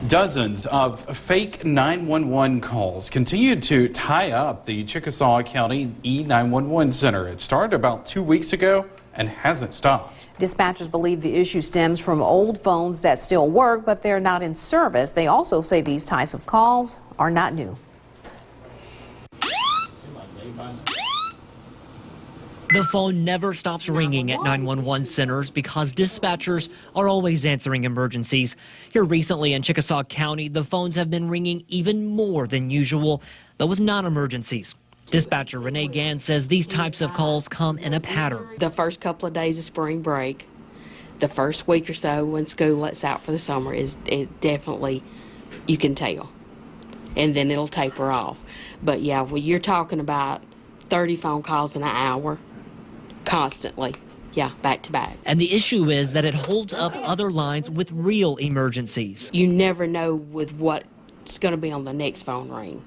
Dozens of fake 911 calls continue to tie up the Chickasaw County E-911 center. It started about 2 weeks ago and hasn't stopped. Dispatchers believe the issue stems from old phones that still work, but they're not in service. They also say these types of calls are not new. The phone never stops ringing at 911 centers because dispatchers are always answering emergencies. Here recently in Chickasaw County, the phones have been ringing even more than usual, but with non-emergencies. Dispatcher Renee Gann says these types of calls come in a pattern. The first couple of days of spring break, the first week or so when school lets out for the summer, it definitely, you can tell. And then it'll taper off. But yeah, when you're talking about 30 phone calls in an hour, constantly, yeah, back to back. And the issue is that it holds up other lines with real emergencies. You never know with what's going to be on the next phone ring,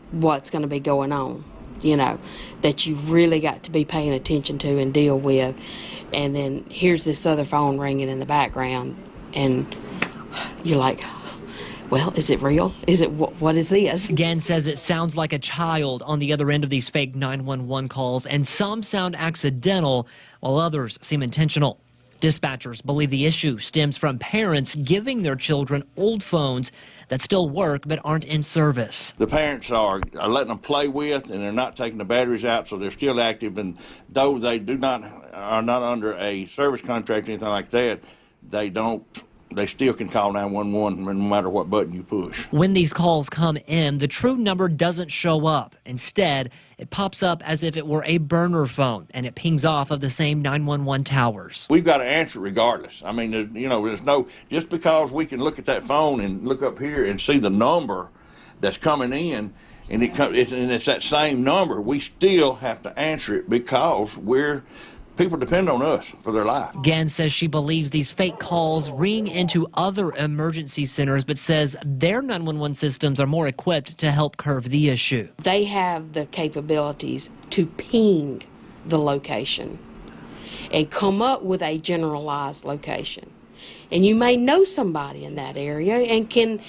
what's going to be going on, you know, that you've really got to be paying attention to and deal with. And then here's this other phone ringing in the background, and you're like, well, is it real? Is it what is this? Gann says it sounds like a child on the other end of these fake 911 calls, and some sound accidental, while others seem intentional. Dispatchers believe the issue stems from parents giving their children old phones that still work but aren't in service. The parents are letting them play with, and they're not taking the batteries out, so they're still active. And though they are not under a service contract or anything like that, they still can call 911 no matter what button you push. When these calls come in, the true number doesn't show up. Instead, it pops up as if it were a burner phone, and it pings off of the same 911 towers. We've got to answer regardless. I mean, you know, there's no, just because we can look at that phone and look up here and see the number that's coming in, and it's that same number, we still have to answer it because people depend on us for their life. Gann says she believes these fake calls ring into other emergency centers, but says their 911 systems are more equipped to help curb the issue. They have the capabilities to ping the location and come up with a generalized location. And you may know somebody in that area and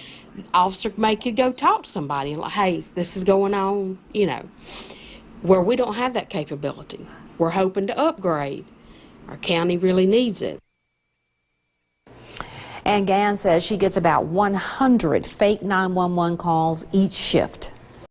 officer make you go talk to somebody like, hey, this is going on, you know, where we don't have that capability. We're hoping to upgrade. Our county really needs it. And Gann says she gets about 100 fake 911 calls each shift.